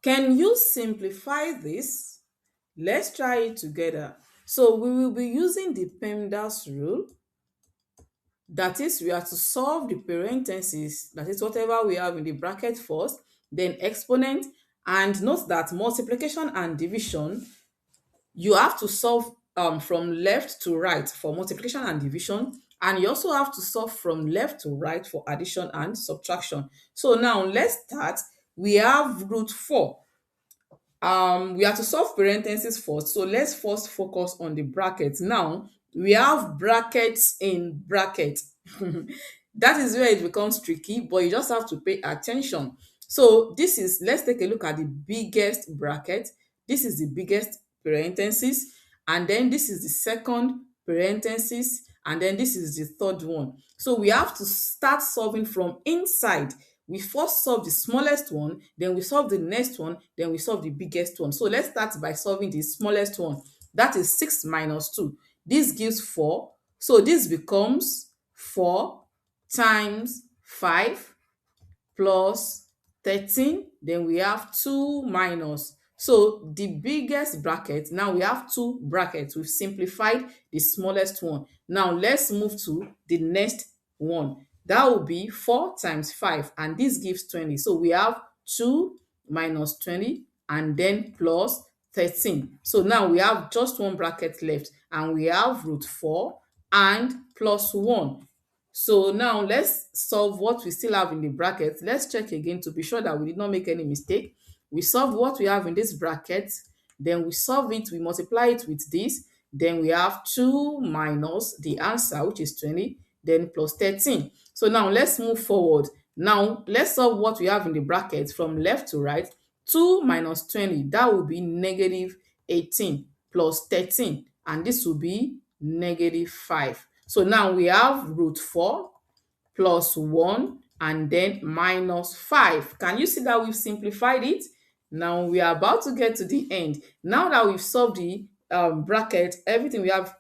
Can you simplify this? Let's try it together. So we will be using the PEMDAS rule. That is, we are to solve the parentheses, that is whatever we have in the bracket first, then exponent, and note that multiplication and division, you have to solve from left to right for multiplication and division, and you also have to solve from left to right for addition and subtraction. So now let's start. We have root 4. We have to solve parentheses first, so let's first focus on the brackets. Now we have brackets in bracket. That is where it becomes tricky, but you just have to pay attention. So this is, let's take a look at the biggest bracket. This is the biggest parenthesis, and then this is the second parenthesis, and then this is the third one. So we have to start solving from inside. We first solve the smallest one, then we solve the next one, then we solve the biggest one. So let's start by solving the smallest one. That is 6 minus 2. This gives 4. So this becomes 4 times 5 plus 13. Then we have 2 minus. So the biggest bracket, now we have two brackets. We've simplified the smallest one. Now let's move to the next one. That will be 4 times 5, and this gives 20. So we have 2 minus 20 and then plus 13. So now we have just one bracket left, and we have root 4 and plus 1. So now let's solve what we still have in the bracket. Let's check again to be sure that we did not make any mistake. We solve what we have in this bracket, then we solve it, we multiply it with this, then we have 2 minus the answer, which is 20, then plus 13. So now let's move forward. Now let's solve what we have in the bracket from left to right. 2 minus 20, that will be negative 18 plus 13, and this will be negative 5. So now we have root 4 plus 1 and then minus 5. Can you see that we've simplified it? Now we are about to get to the end. Now that we've solved the bracket, everything we have,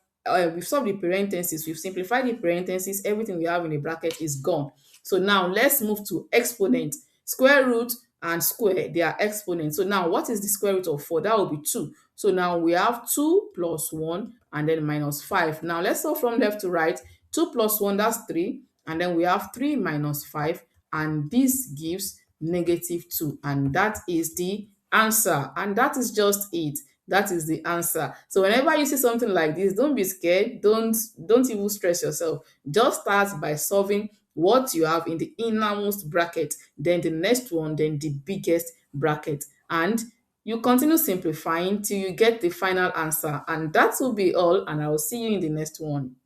we've solved the parentheses, we've simplified the parentheses, everything we have in the bracket is gone. So now let's move to exponent. Square root and square, they are exponents. So now what is the square root of 4? That will be 2. So now we have 2 plus 1 and then minus 5. Now let's solve from left to right. 2 plus 1, that's 3. And then we have 3 minus 5, and this gives negative 2. And that is the answer. And that is just it. That is the answer. So whenever you see something like this, don't be scared. Don't even stress yourself. Just start by solving what you have in the innermost bracket, then the next one, then the biggest bracket. And you continue simplifying till you get the final answer. And that will be all. And I will see you in the next one.